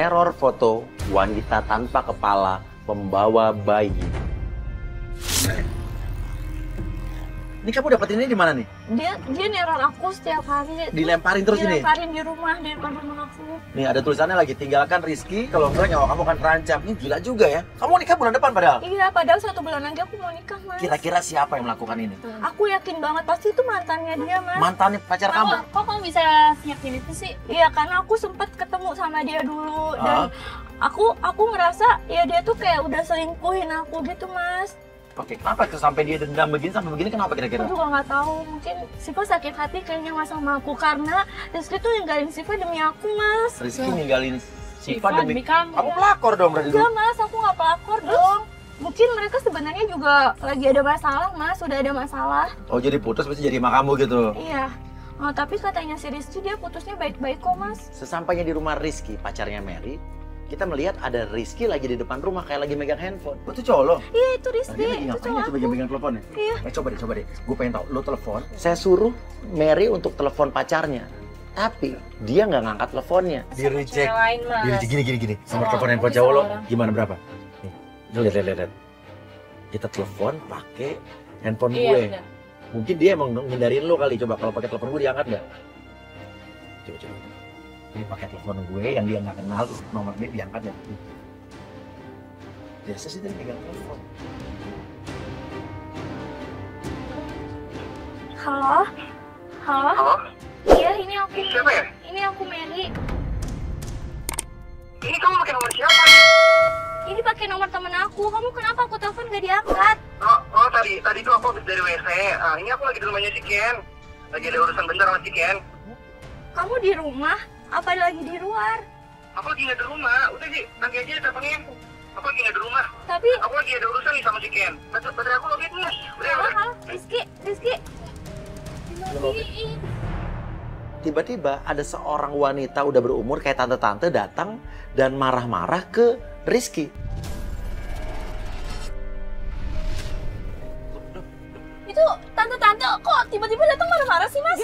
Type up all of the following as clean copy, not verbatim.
Teror foto wanita tanpa kepala pembawa bayi. Ini kamu dapetin ini di mana nih? Dia neror aku setiap hari. Dilemparin terus ini? Dilemparin di rumah, di depan rumah aku. Nih ada tulisannya lagi, tinggalkan Rizky, kalau enggak nyawa kamu akan terancam. Ini gila juga ya. Kamu nikah bulan depan padahal? Iya, padahal 1 bulan lagi aku mau nikah, Mas. Kira-kira siapa yang melakukan ini? Aku yakin banget pasti itu mantannya dia, Mas. Mantannya pacar kamu? Kok kamu bisa yakin itu sih? Iya, karena aku sempat ketemu sama dia dulu dan aku ngerasa ya dia tuh kayak udah selingkuhin aku gitu, Mas. Oke, kenapa tuh sampai dia dendam begini sampai begini, kenapa kira-kira? Aku juga nggak tahu, mungkin Siva sakit hati kayaknya Mas sama aku karena Rizky tuh ninggalin Siva demi aku, Mas. Rizky ninggalin Siva Siva demi kamu. Kamu pelakor dong berarti. Enggak, Mas, aku nggak pelakor dong. Mungkin mereka sebenarnya juga lagi ada masalah, Mas, sudah ada masalah. Oh, jadi putus pasti jadi sama kamu gitu. Iya. Oh, tapi katanya si Rizky dia putusnya baik-baik kok, Mas. Sesampainya di rumah Rizky, pacarnya Mary, kita melihat ada Rizky lagi di depan rumah kayak lagi megang handphone. Oh, itu cowok lo? Iya, itu Rizky. Lagi Itu ngapain cowok ya coba aku. megang teleponnya? Iya. Coba deh. Gue pengen tahu. Lo telepon. Saya suruh Mary untuk telepon pacarnya. Tapi dia nggak ngangkat teleponnya. Di reject. Lain, Mas. Gini. Nomor Oh, telepon handphone bisa cowok lo orang. gimana berapa? Nih, lihat. Kita telepon pakai handphone Iya, gue. benar. Mungkin dia emang ngindarin lo kali. Coba kalau pakai telepon gue diangkat nggak? Coba. Ini pakai telepon gue yang dia nggak kenal, nomor dia diangkat nggak? Biasa sih tadi pegang telepon. Halo? Halo? Halo? Iya, ini aku. Siapa ya? Ini aku Mary. Ini kamu pakai nomor siapa? Ini pakai nomor temen aku. Kamu kenapa aku telepon gak diangkat? Oh, tadi tuh aku habis dari WC. Ini aku lagi di rumahnya si Ken. Lagi ada urusan bentar sama si Ken. Kamu di rumah? Apa lagi di luar? Aku lagi nggak di rumah. Udah sih, nanti aja teleponnya. Aku lagi nggak di rumah. Tapi Aku lagi ada urusan nih sama si Ken. Baterai aku lagi nih. halo, Rizky. Tiba-tiba ada seorang wanita udah berumur kayak tante-tante datang dan marah-marah ke Rizky. Itu tante-tante kok tiba-tiba datang marah-marah sih, Mas?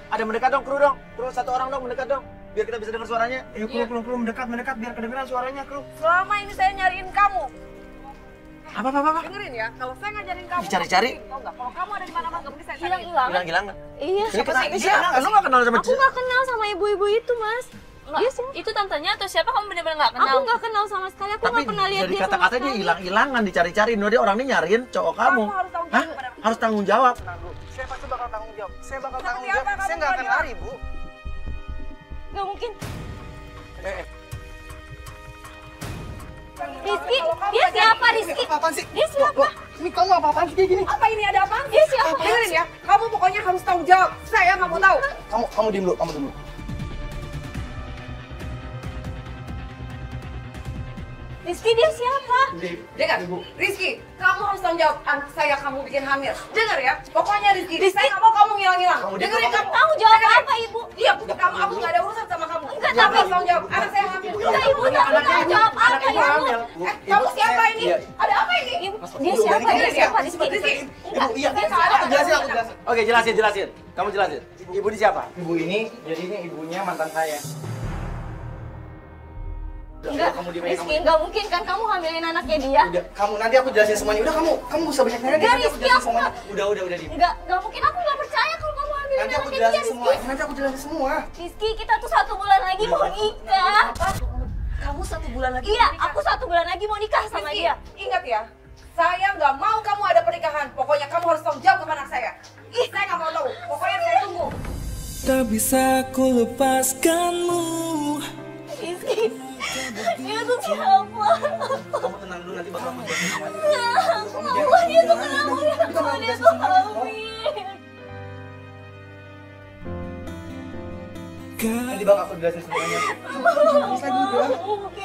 Ada mendekat dong, kru dong. Kru satu orang dong mendekat dong. Biar kita bisa dengar suaranya. Ayo, kru mendekat biar kedengeran suaranya, kru. Selama ini saya nyariin kamu. Apa? Dengerin ya, kalau saya ngajarin kamu. Dicari-cari. Tahu nggak? Kalau kamu ada di mana-mana, nggak mungkin saya cariin. Hilang. Iya. Ini siapa? Lu nggak kenal sama Aku nggak kenal sama ibu-ibu itu, Mas. Dia sih. Itu tantenya atau siapa kamu benar-benar nggak kenal? Aku nggak kenal sama sekali. Aku Tapi nggak pernah lihat dari dia sama kata-kata dia sekali. hilang-hilangan dicari-cari. Dia orang ini nyariin cowok kamu. Kamu harus tanggung Hah? jawab pada Harus tanggung jawab. Saya pasti bakal tanggung jawab. Saya bakal Seperti tanggung apa jawab. kamu Saya nggak akan mau lari, Bu. Nggak mungkin. Eh, Rizky, Kalau kamu dia ngajarin siapa ini, Rizky? apaan sih? Dia siapa? Ini kamu apa-apaan sih kayak gini? Apa ini ada apa? Dia siapa? Dengerin ya, kamu pokoknya harus tanggung jawab. Saya nggak mau tahu. Kamu diem dulu, kamu dulu. Rizky dia siapa? Dengar, Rizky, kamu harus tanggung jawab anak saya kamu bikin hamil. Dengar ya, pokoknya Rizky, saya nggak mau kamu ngilang-ngilang. Dengerin kamu. Kamu jawab apa, Ibu? Iya, kamu, aku nggak ada urusan sama kamu. Enggak, Kamu tapi- harus tanggung jawab. Anak saya hamil. Enggak, Ibu, tapi kamu jawab apa, Ibu? Kamu siapa ini? Iya. Ada apa ini? Ibu, dia siapa? Dia siapa, Rizky? Rizky. Ibu, iya. Saya nggak ada. Jelasin, aku jelasin. Oke, jelasin. Kamu jelasin. Ibu ini siapa? Ibu ini, jadi ini ibunya mantan saya. Enggak, Kamu di Rizky, enggak mungkin kan kamu hamilin anaknya dia? Udah, kamu nanti aku jelasin semuanya. Udah kamu gak usah banyak nanya. Enggak, Nanti aku Rizky, jelasin aku semuanya. Udah diem. Enggak mungkin, aku nggak percaya kalau kamu hamilin Nanti aku anaknya dia, jelasin semua. Rizky. Nanti aku jelasin semua. Rizky, kita tuh 1 bulan lagi mau nikah. Kamu 1 bulan lagi Iya, mau nikah? aku 1 bulan lagi mau nikah sama Rizky, dia. ingat ya, saya nggak mau kamu ada pernikahan. Pokoknya kamu harus tanggung jawab kepada anak saya. Saya nggak mau tahu. Pokoknya saya tunggu. Tak bisa ku lepaskanmu. Rizky, dia tuh siapa? Kamu tenang dulu, nanti bakal aku jelasin semuanya. Wah, dia tuh kenapa ya? Kalau dia tuh hamil. Nanti bakal aku jelasin semuanya.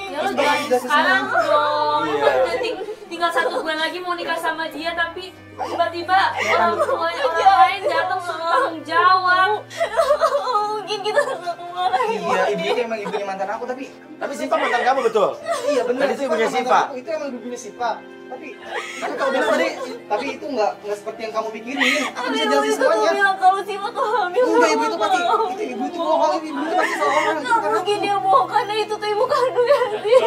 Ya lo jelasin sekarang dong. Iya. Udah tinggal 1 bulan lagi mau nikah sama dia, tapi tiba-tiba orang tuanya orang lain datang untuk tanggung jawab. Mungkin kita 1 bulan lagi mau Iya, ibu ini emang ibunya mantan aku, tapi Tapi Siva mantan kamu betul? iya benar. Dan itu ibunya Siva? Itu emang ibunya Siva. Tapi kamu bilang tadi, tapi itu nggak seperti yang kamu pikirin. Aku bisa jelasin Ibu tuh semuanya. bilang kalau Siva tuh hamil. Enggak, ibu itu pasti, ibu itu bohong, ibu itu pasti salah orang. Nggak mungkin dia bohong karena itu tuh ibu kandungnya sih.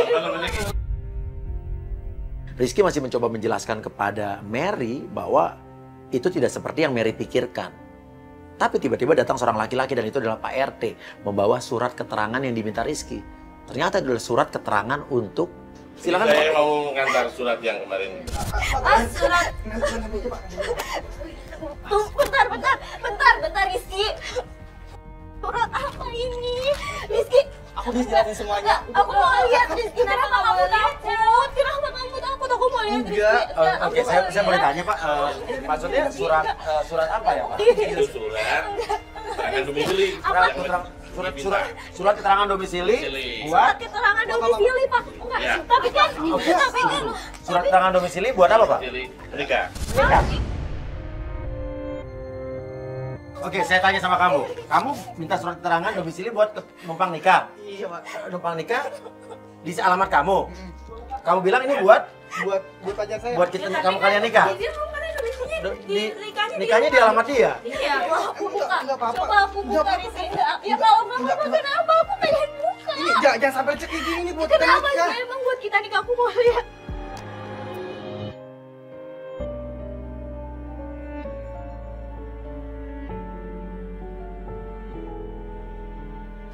Rizky masih mencoba menjelaskan kepada Mary bahwa itu tidak seperti yang Mary pikirkan. Tapi tiba-tiba datang seorang laki-laki dan itu adalah Pak RT membawa surat keterangan yang diminta Rizky. Ternyata itu adalah surat keterangan untuk silakan. Saya mau ngantar surat yang kemarin. Surat. Tuh, bentar Rizky. Surat apa ini? Rizky. Aku dijelasin semuanya. Aku mau lihat Rizky. Kenapa kamu takut? Kenapa kamu takut? Aku mau lihat Rizky. Oke, saya boleh tanya Pak, maksudnya surat apa ya Pak? Itu surat keterangan domisili. Surat keterangan domisili buat Surat keterangan domisili Pak. Enggak, Ya. tapi kan surat keterangan domisili buat apa Pak? Domisili menikah. Oke, saya tanya sama kamu. Kamu minta surat keterangan domisili buat numpang nikah? Iya, Pak. Numpang nikah di alamat kamu. Kamu bilang ini buat Buat pacar saya. buat kita kamu kalian nikah. Nikahnya di alamat dia. Iya, aku buka. Enggak apa-apa. Coba aku buka Rizky. Ya kalau mama kenapa aku pengen buka. Ini jangan sampai cek kayak gini buat kita Kenapa nikah. emang buat kita nikah aku mau lihat.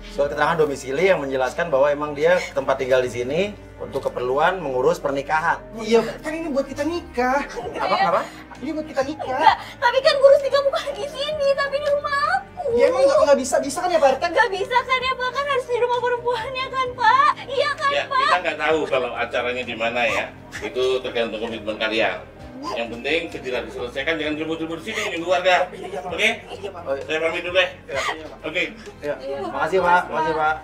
Surat keterangan domisili yang menjelaskan bahwa emang dia tempat tinggal di sini untuk keperluan mengurus pernikahan. Iya, kan ini buat kita nikah. Apa? Ini buat kita nikah. Enggak, tapi kan ngurus nikah bukan di sini, tapi di rumah aku. Ya emang nggak bisa kan ya Pak RT? Nggak bisa kan ya Pak, kan harus di rumah perempuannya kan Pak. Iya kan Ya, Pak. kita nggak tahu kalau acaranya di mana ya. Itu tergantung komitmen kalian. Yang penting segera diselesaikan, jangan ribut-ribut di sini, di keluarga. Oke? Saya pamit dulu deh. Oke. Ya. Makasih Pak, makasih Pak.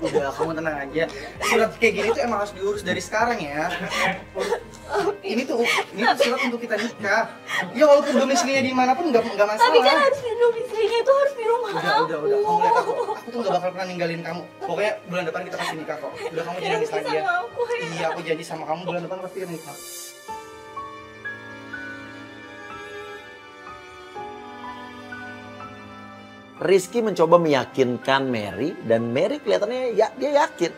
Udah, kamu tenang aja. Surat kayak gini tuh emang harus diurus dari sekarang ya. Ini tuh surat untuk kita nikah. Ya walaupun domisilinya di mana pun nggak masalah. Tapi kan harus di domisilinya itu harus di rumah Udah. Kamu lihat aku tuh nggak bakal pernah ninggalin kamu. Pokoknya bulan depan kita pasti nikah kok. Udah, kamu jangan nangis lagi ya. Sama aku ya. Iya, aku janji sama kamu bulan depan pasti nikah. Rizky mencoba meyakinkan Mary dan Mary kelihatannya ya dia yakin.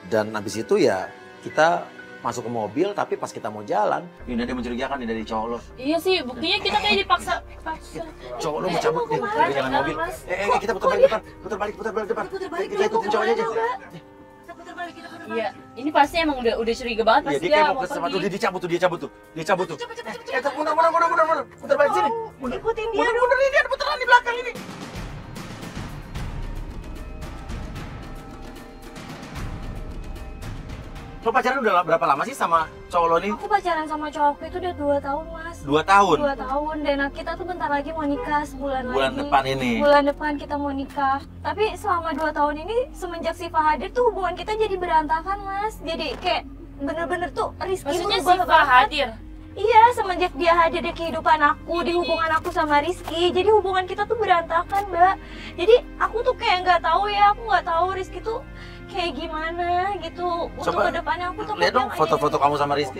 Dan habis itu ya kita masuk ke mobil tapi pas kita mau jalan, ini dia mencurigakan nih dari cowok lo. Iya sih, buktinya kita kayak dipaksa. Cowok lo mau cabut nih dari jalan mobil. Kita putar balik depan. Kita ikutin cowoknya aja. Iya, ini pasti emang udah curiga banget Iya, pasti dia kayak dia mau ke sama tuh, pergi. dia cabut tuh. Mundur. Putar balik sini. Ikutin dia dong. Mundur, ini ada putaran di belakang ini. Lo pacaran udah berapa lama sih sama cowok lo nih? Aku pacaran sama cowokku itu udah 2 tahun Mas. 2 tahun? 2 tahun dan kita tuh bentar lagi mau nikah sebulan Bulan lagi. depan ini. Bulan depan kita mau nikah. Tapi selama 2 tahun ini semenjak Siva hadir tuh hubungan kita jadi berantakan Mas. Jadi kayak bener-bener tuh Rizky Maksudnya tuh berubah Siva banget. hadir? Iya, semenjak dia hadir di kehidupan aku, di hubungan aku sama Rizky. Jadi hubungan kita tuh berantakan Mbak. Jadi aku tuh kayak nggak tahu ya, aku nggak tahu Rizky tuh kayak gimana gitu. Untuk Coba kedepannya aku tuh lihat dong kayak foto-foto kamu sama Rizky.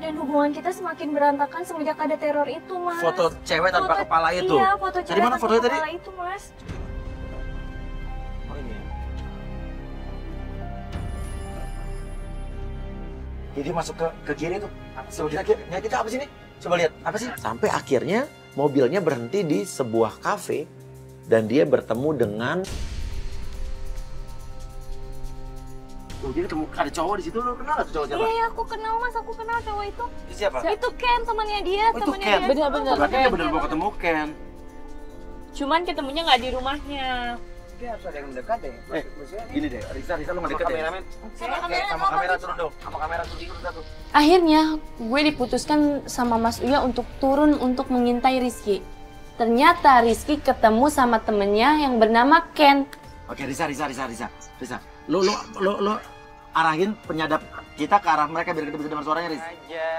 Dan hubungan kita semakin berantakan semenjak ada teror itu, Mas. Foto cewek tanpa kepala itu. Iya, foto cewek Dari mana tanpa fotonya tadi? kepala itu, Mas. Oh, ini. Jadi masuk ke kiri tuh. Coba lihat kita apa sih ini? Coba lihat, apa sih? Sampai akhirnya mobilnya berhenti di sebuah kafe dan dia bertemu dengan dia ketemu ada cowok di situ, lo kenal gak tuh cowok siapa? Iya, aku kenal, Mas. Aku kenal cowok itu. Itu siapa? Itu Ken, temannya dia. Oh, itu temannya Ken. dia. Bener-bener. Berarti dia bener mau ketemu Ken. Cuman ketemunya nggak di rumahnya. Dia harus ada yang mendekat deh. Gini deh, Risa lu mendekat ya. Sama kamera turun dong, sama kamera turun satu. Akhirnya gue diputuskan sama Mas Uya untuk turun untuk mengintai Rizky. Ternyata Rizky ketemu sama temennya yang bernama Ken. Oke, Risa. Lo arahin penyadap kita ke arah mereka biar kita bisa dengar suaranya, Riz. Aja.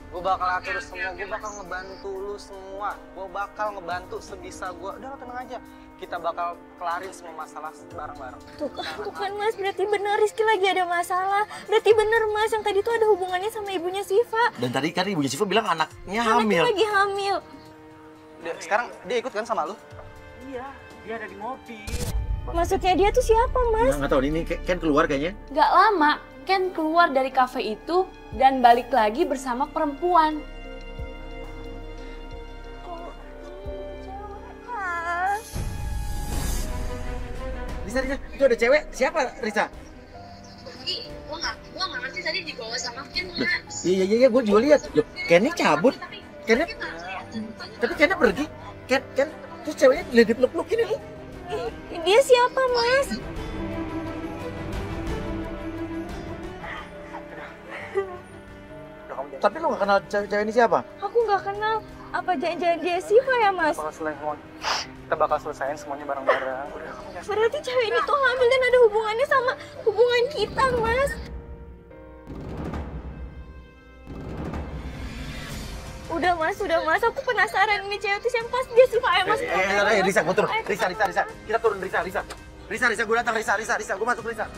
Gue bakal atur semua, gue bakal ngebantu lu semua. Gue bakal ngebantu sebisa gue. Udah tenang aja. Kita bakal kelarin semua masalah bareng-bareng. Tuh kan Mas, berarti benar Rizky lagi ada masalah. Berarti benar Mas, yang tadi tuh ada hubungannya sama ibunya Siva. Dan tadi kan ibunya Siva bilang anaknya hamil. Anaknya lagi hamil. Sekarang dia ikut kan sama lu? Iya, dia ada di mobil. Maksudnya dia tuh siapa Mas? Nggak tahu, ini Ken keluar kayaknya. Gak lama, Ken keluar dari kafe itu dan balik lagi bersama perempuan. Risa, itu ada cewek. Siapa Risa? Gue nggak ngerti tadi dibawa sama Ken, Mas. Iya, gue juga lihat. Loh, Kennya cabut. Tapi Kennya pergi. Ken, terus ceweknya dipeluk-pelukin ini. Dia siapa Mas? Tapi lo gak kenal cewek ini siapa? Aku nggak kenal. Apa jangan-jangan dia Siva ya Mas? Kita bakal selesaiin semuanya bareng-bareng. Berarti cewek ini tuh hamil dan ada hubungannya sama hubungan kita Mas. Udah Mas, aku penasaran ini cewek itu siapa. Pasti dia Siva ya Mas. Risa, gue turun. Risa. Kita turun, Risa. Risa, gue datang, Risa. Gue masuk, Risa.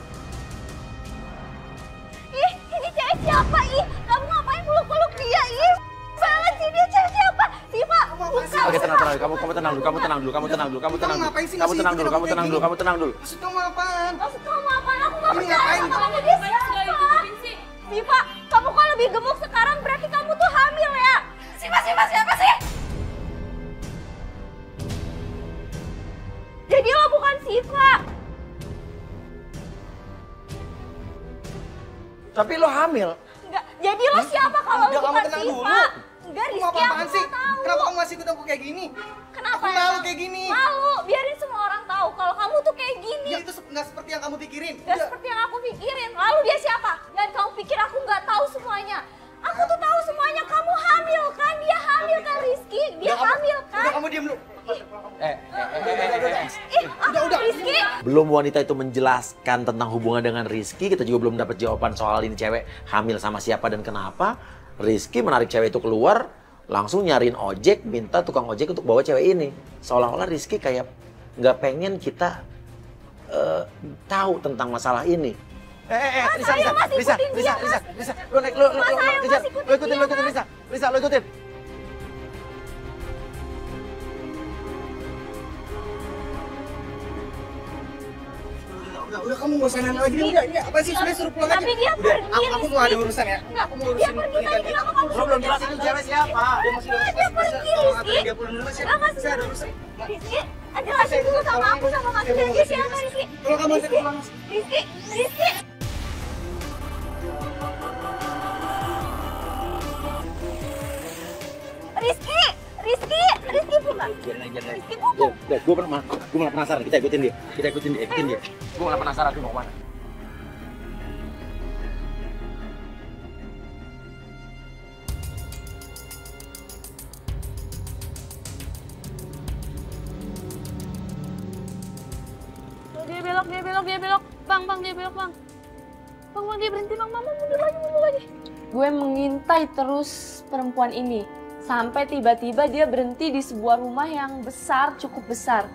Ih, ini cewek siapa? Ih, kamu ngapain peluk-peluk dia? Ih, banget sih dia cewek siapa? Siva, bukan. Oke, tenang. Kamu tenang dulu. Kamu tenang dulu. Kamu tenang dulu. Maksud kamu apaan? Maksud kamu apaan? Aku nggak Ini percaya ngapain? sama kamu. Dia siapa? Siva, kamu kok lebih gemuk sekarang? Berarti kamu tuh hamil ya? Siva, siapa sih? Jadi lo bukan Siva. Tapi lo hamil. Enggak, jadi lo siapa kalau lo Udah, kamu bukan tenang Siva? dulu. Enggak, Kamu Rizky, aku apaan sih? nggak tahu. Kenapa kamu masih ikut aku kayak gini? Kenapa? Aku malu kayak gini. Malu, biarin semua orang tahu kalau kamu tuh kayak gini. Ya itu nggak seperti yang kamu pikirin. Gak seperti yang aku pikirin. Lalu dia siapa? Dan kamu pikir aku nggak tahu semuanya? Aku tuh tahu semuanya. Kamu hamil kan? Dia hamil kan Rizky? Dia hamil kan? Udah kamu diam dulu. Udah, Rizky. Belum wanita itu menjelaskan tentang hubungan dengan Rizky, kita juga belum dapat jawaban soal ini cewek hamil sama siapa dan kenapa. Rizky menarik cewek itu keluar, langsung nyariin ojek, minta tukang ojek untuk bawa cewek ini. Seolah-olah Rizky kayak nggak pengen kita tahu tentang masalah ini. Risa, lo naik, lo ikutin Risa, lo ikutin. Udah kamu nggak usah nanya lagi. Udah, ini apa sih? Sudah suruh pulang aja. Tapi dia Udah, pergi, aku mau ada urusan ya. Aku mau Dia urusin pergi pernikahan tadi. dia. Kenapa kamu Lo belum jelasin itu cewek siapa? Dia masih ada Dia pergi, Rizky. Dia pulang dulu sih. Kenapa Saya ada urusan. Rizky, jelasin dulu sama aku sama Mas Uda. Dia siapa Rizky? Kalau kamu masih pulang. Rizky. Rizky bukan. Rizky bukan. Gue malah penasaran, kita ikutin dia. Gue malah penasaran tuh mau kemana. Dia belok. Bang, dia belok, Bang. Bang, dia berhenti, Bang. Mama mundur lagi. Gue mengintai terus perempuan ini. Sampai tiba-tiba dia berhenti di sebuah rumah yang besar, cukup besar.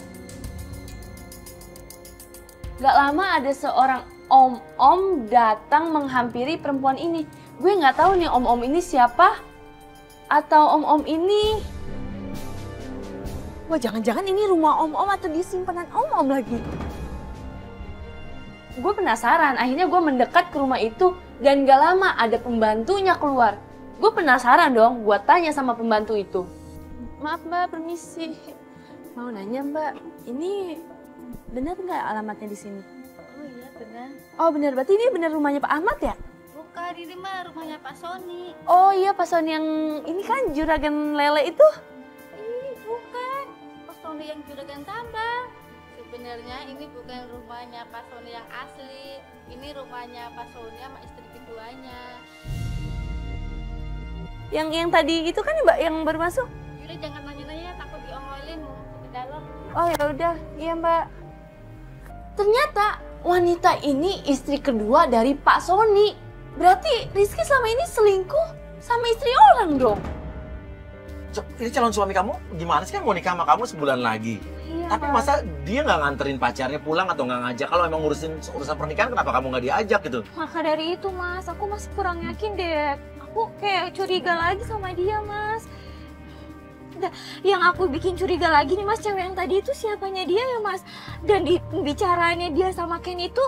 Gak lama ada seorang om-om datang menghampiri perempuan ini. Gue nggak tahu nih om-om ini siapa. Atau om-om ini... Wah, jangan-jangan ini rumah om-om atau di simpanan om-om lagi. Gue penasaran, akhirnya gue mendekat ke rumah itu. Dan gak lama ada pembantunya keluar. Gue penasaran dong, gue tanya sama pembantu itu. Maaf Mbak, permisi. Mau nanya Mbak, ini benar nggak alamatnya di sini? Oh iya benar. Oh benar, berarti ini benar rumahnya Pak Ahmad ya? Bukan, ini mah rumahnya Pak Sony. Oh iya, Pak Sony yang ini kan juragan lele itu? Ih, bukan. Pak Sony yang juragan tambang. Sebenarnya ini bukan rumahnya Pak Sony yang asli. Ini rumahnya Pak Sony sama istri keduanya. Yang tadi itu kan Mbak yang baru masuk? Yaudah jangan nanya-nanya, takut diongolin mau ke dalam. Oh ya udah, iya Mbak. Ternyata wanita ini istri kedua dari Pak Sony. Berarti Rizky selama ini selingkuh sama istri orang dong. Ini calon suami kamu gimana sih, kan mau nikah sama kamu sebulan lagi. Iya, Tapi masa dia nggak nganterin pacarnya pulang atau nggak ngajak? Kalau emang urusan pernikahan kenapa kamu nggak diajak gitu? Maka dari itu Mas, aku masih kurang yakin deh. Aku kayak curiga lagi sama dia Mas. Yang aku bikin curiga lagi nih Mas, cewek yang tadi itu siapanya dia ya Mas? Dan di pembicaraannya dia sama Ken itu,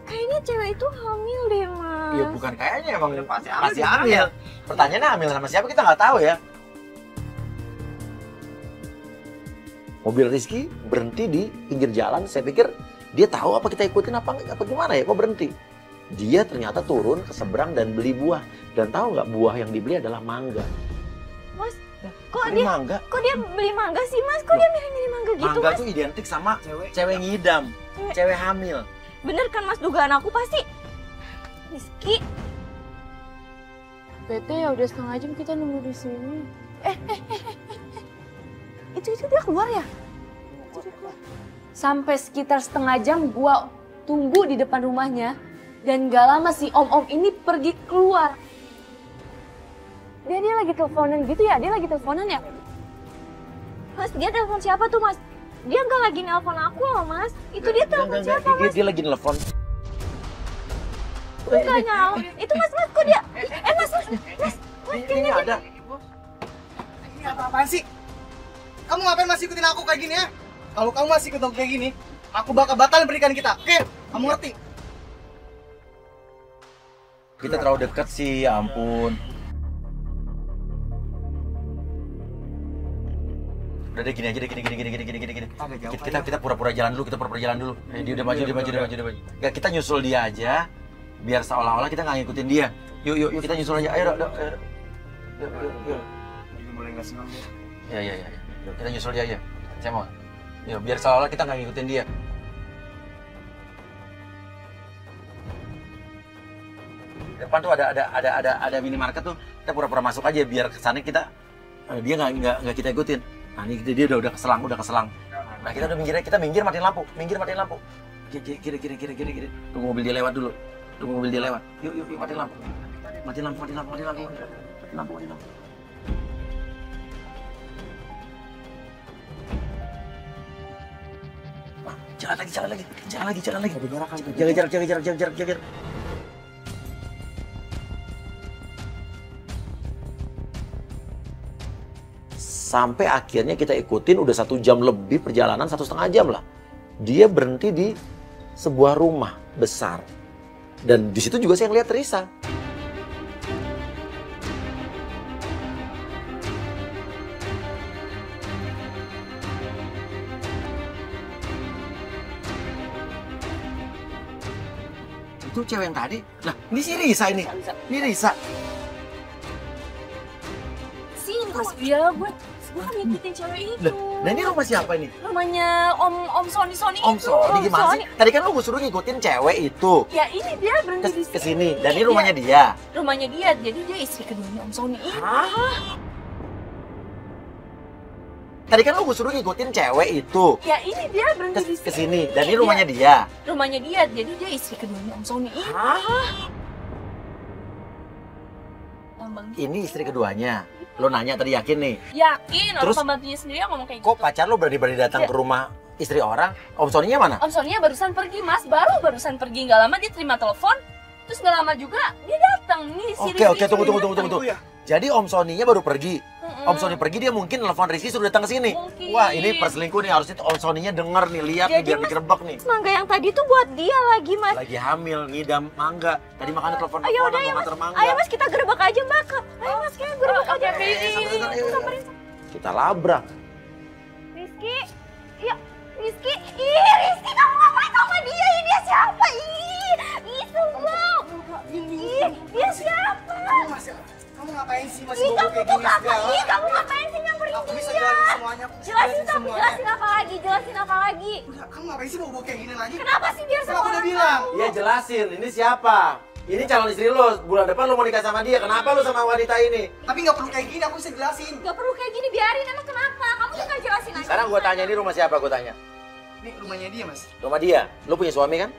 kayaknya cewek itu hamil deh Mas. Iya bukan kayaknya, emang pasti hamil. Pertanyaannya hamil sama siapa kita nggak tahu ya. Mobil Rizky berhenti di pinggir jalan, saya pikir dia tahu apa kita ikutin apa gimana ya, kok berhenti. Dia ternyata turun ke seberang dan beli buah. Dan tahu nggak, buah yang dibeli adalah mangga. Mas, kok dia beli mangga sih Mas? Kok dia milih mangga gitu Mangga Mas? tuh identik sama cewek ngidam, cewek hamil. Bener kan Mas, dugaan aku pasti Rizky. Bete ya udah setengah jam kita nunggu di sini. Itu dia keluar ya? Sampai sekitar setengah jam gua tunggu di depan rumahnya dan gak lama si om-om ini pergi keluar. Dia lagi teleponan gitu ya? Dia lagi teleponan ya? Mas, dia telepon siapa tuh Mas? Dia nggak lagi nelpon aku loh Mas. Itu dia telepon siapa Mas? Dia lagi nelpon. Bukan nyala. Itu Mas, kok dia? Mas, Ini ada. Ini apa-apaan sih? Kamu ngapain masih ikutin aku kayak gini ya? Kalau kamu masih ikutin kayak gini, aku bakal batalin pernikahan kita. Oke? Kamu ngerti? Kita terlalu dekat sih, ya ampun. Udah deh, gini aja deh, gini. Kita pura-pura jalan dulu, Dia udah maju. Gak, kita nyusul dia aja, biar seolah-olah kita nggak ngikutin dia. Yuk, kita nyusul aja. Ayo. Yuk. Mulai nggak senang ya? Ya. Yuk, kita nyusul dia aja. Saya mau. Yuk, biar seolah-olah kita nggak ngikutin dia. Depan tuh ada minimarket tuh, kita pura-pura masuk aja biar kesana dia nggak kita ikutin. Nah ini dia udah keselang. Nah kita udah minggir matiin lampu. Kiri. Tunggu mobil dia lewat dulu. Yuk matiin lampu. Matiin lampu. Nah, jalan lagi. Jaga jarak. Sampai akhirnya kita ikutin udah 1 jam lebih perjalanan, 1,5 jam lah. Dia berhenti di sebuah rumah besar. Dan di situ juga saya ngeliat Risa. Itu cewek yang tadi. Nah, ini si Risa ini. Ini Risa. Sini Mas, biar gue kan ngikutin cewek itu. Nah ini rumah siapa ini? Rumahnya Om Sony Om Sony gimana sih? Tadi kan lu gue suruh ngikutin cewek itu. Ya ini dia berhenti di sini. Kesini. Dan ini rumahnya dia. Rumahnya dia, jadi dia istri keduanya Om Sony ini. Tadi kan lu gue suruh ngikutin cewek itu. Ya ini dia berhenti di sini. Kesini. Dan ini rumahnya dia. Rumahnya dia, jadi dia istri keduanya Om Sony ini. Ini istri keduanya. Lo nanya tadi yakin nih? Yakin, Terus, orang pembantunya sendiri yang ngomong kayak gitu. Kok pacar lo berani-berani datang ke rumah istri orang? Om Sony-nya mana? Om Sony-nya barusan pergi Mas, barusan pergi. Nggak lama dia terima telepon, terus nggak lama juga dia datang. Nih si Oke, tunggu. Jadi Om Sony-nya baru pergi. Om Sony pergi, dia mungkin telepon Rizky suruh datang ke sini. Wah, ini perselingkuh nih, harusnya Om Sony-nya denger nih, lihat nih biar digerebek nih. Mangga yang tadi tuh buat dia lagi Mas. Lagi hamil, ngidam mangga. Tadi makanya telepon Ayo udah ya Mas. Ayo Mas, kita gerebek aja Mbak. Ayo Mas, kita gerebek aja. Kita labrak. Rizky. Ya, Rizky. Rizky kamu ngapain sama dia? Dia siapa? Sebelum. Dia siapa? Kamu ngapain sih masih kamu kayak tuh gini segala? Kamu ngapain sih nyamperin Aku bisa dia? jelasin semuanya. Jelasin apa lagi? Udah, kamu ngapain sih bawa kayak gini lagi? Kenapa sih biar semua Aku udah orang bilang. tahu? Iya jelasin, ini siapa? Ini calon istri lo, bulan depan lo mau nikah sama dia. Kenapa lo sama wanita ini? Tapi nggak perlu kayak gini, aku bisa jelasin. Gak perlu kayak gini, biarin. Emang kenapa? Kamu tuh gak jelasin aja. Sekarang gue tanya, ini rumah siapa? Gue tanya. Ini rumahnya dia, Mas. Rumah dia. Lo punya suami kan?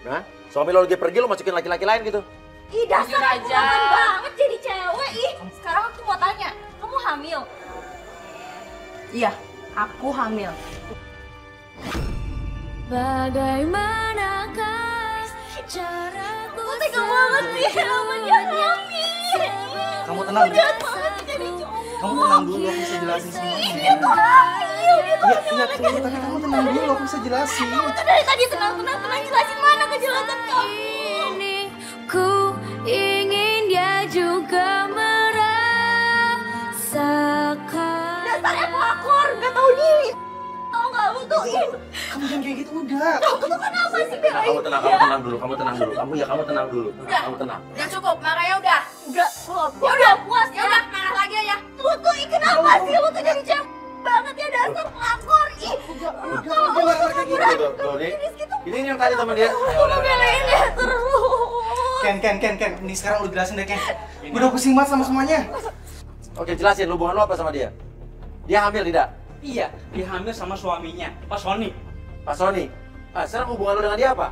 Nah, suami lo lagi pergi lo masukin laki-laki lain gitu. Ih, dasar Jujur aku aja. makan banget jadi cewek. Ih, sekarang aku mau tanya, kamu hamil? Iya, aku hamil. Bagaimanakah caraku Kok tega banget sih sama dia hamil? Kamu tenang, Dik. Jahat banget sih jadi cowok. Kamu tenang dulu, aku bisa jelasin semuanya. Dia tuh hamil, dia tuh Iya, tapi kamu tenang dulu, aku bisa jelasin. Kamu tuh dari tadi tenang, jelasin mana kejelasan kamu. ini ku ingin dia juga merasakan. Dasarnya pelakor, gak tahu diri. Tau gak lu tuh? Kamu jangan kayak gitu, udah. Kamu tuh kenapa sih belain Kamu tenang dulu. Kamu tenang dulu. Kamu tenang. Udah cukup, marahnya udah. Udah, ya udah puas Ya udah, marah lagi aja. Lu tuh kenapa sih lu tuh jadi cewek banget ya dasar pelakor. Ih, Ini yang tadi teman dia. lu belain dia terus. Ken. Ini sekarang lu jelasin deh, Ken. Udah pusing banget sama semuanya. Oke, jelasin hubungan lo apa sama dia? Dia hamil tidak? Iya, dia hamil sama suaminya, Pak Sony. Pak Sony. Sekarang hubungan lo dengan dia apa?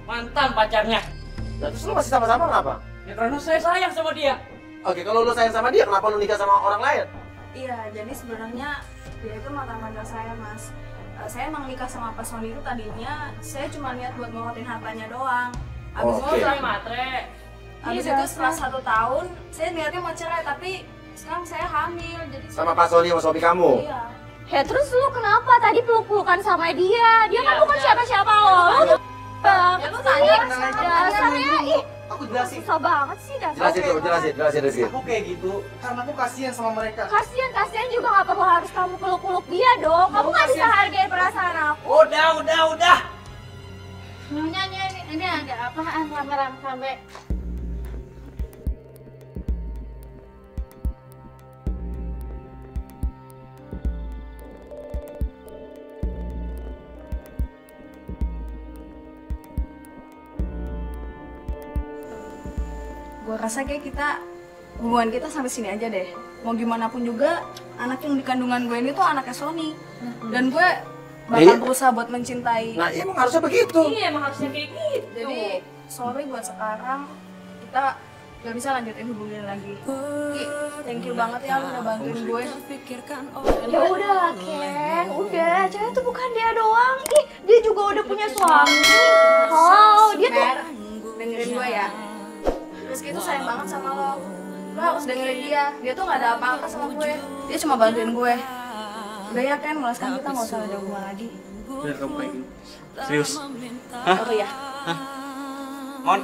Mantan pacarnya. Nah, terus lo masih sama-sama kenapa? Ya karena saya sayang sama dia. Oke, kalau lo sayang sama dia, kenapa lo nikah sama orang lain? Iya, jadi sebenarnya dia itu mantan pacar saya, Mas. Saya emang nikah sama Pak Sony itu tadinya saya cuma niat buat ngorotin hartanya doang. Abis Oke. itu, Saya matre. abis itu setelah 1 tahun, saya niatnya mau cerai, tapi sekarang saya hamil. Jadi Sama Pak Sony sama suami kamu? Iya. Ya terus lu kenapa tadi peluk-pelukan sama dia? Dia kan bukan siapa-siapa lo. Lu Ya lu tanya dasarnya ih, Aku jelasin. susah banget sih dasar. Jelasin Rizky. Aku kayak gitu karena aku kasihan sama mereka. Kasian juga gak perlu harus kamu peluk-peluk dia dong. Kamu gak bisa hargai perasaan aku. Udah. Ini ada apaan rame-rame sampai Gue rasa kayak hubungan kita sampai sini aja deh. Mau gimana pun juga, anak yang di kandungan gue ini tuh anaknya Sony. Dan gue bakal berusaha buat mencintai. Nah, emang harusnya begitu. Iya, emang harusnya kayak gitu. Jadi, sorry buat sekarang, kita gak bisa lanjutin hubungan lagi. Ki, thank you banget ya lu udah bantuin gue. Ya udah lah Ken, udah. Cewek tuh bukan dia doang. Ih, dia juga udah punya suami. Oh, dia tuh Mer, dengerin gue ya. Rizky tuh sayang banget sama lo. Lo harus dengerin dia. Dia tuh gak ada apa-apa sama gue. Dia cuma bantuin gue. Udah ya Ken, mulai sekarang kita gak usah ada hubungan lagi. Bener kamu kayak gitu. Serius? Sorry ya. Mon?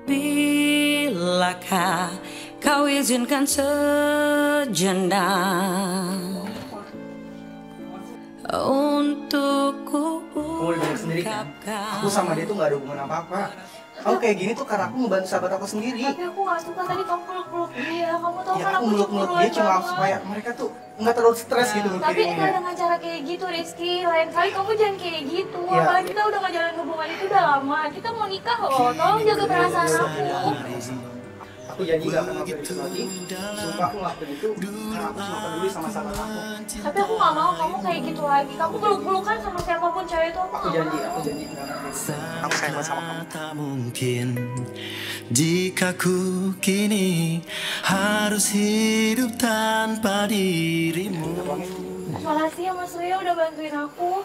Bilakah kau izinkan sejenak untukku Kamu udah dengar sendiri kan? Aku sama dia tuh gak ada hubungan apa-apa. Aku kayak gini tuh karena aku ngebantu sahabat aku sendiri. tapi aku gak suka tadi kamu peluk-peluk dia. Kamu tau Ya kan aku aku meluk-meluk cemburuan dia cuma banget. supaya mereka tuh nggak terlalu stres gitu Tapi mikirinnya. enggak dengan cara kayak gitu Rizky. Lain kali kamu jangan kayak gitu. Iya. Apalagi kita udah ngejalanin hubungan itu udah lama. Kita mau nikah loh. Tolong jaga perasaan aku. Aku janji gak akan ngelakuin itu lagi. Sumpah aku ngelakuin itu karena aku cuma peduli sama sahabat aku. Tapi aku gak mau kamu kayak gitu lagi. Kamu peluk-pelukan sama siapapun cewek itu aku Aku gak janji, mau. aku janji. Aku sayang banget sama kamu. tak mungkin jika ku kini harus hidup tanpa dirimu. Makasih ya Mas Ria udah bantuin aku.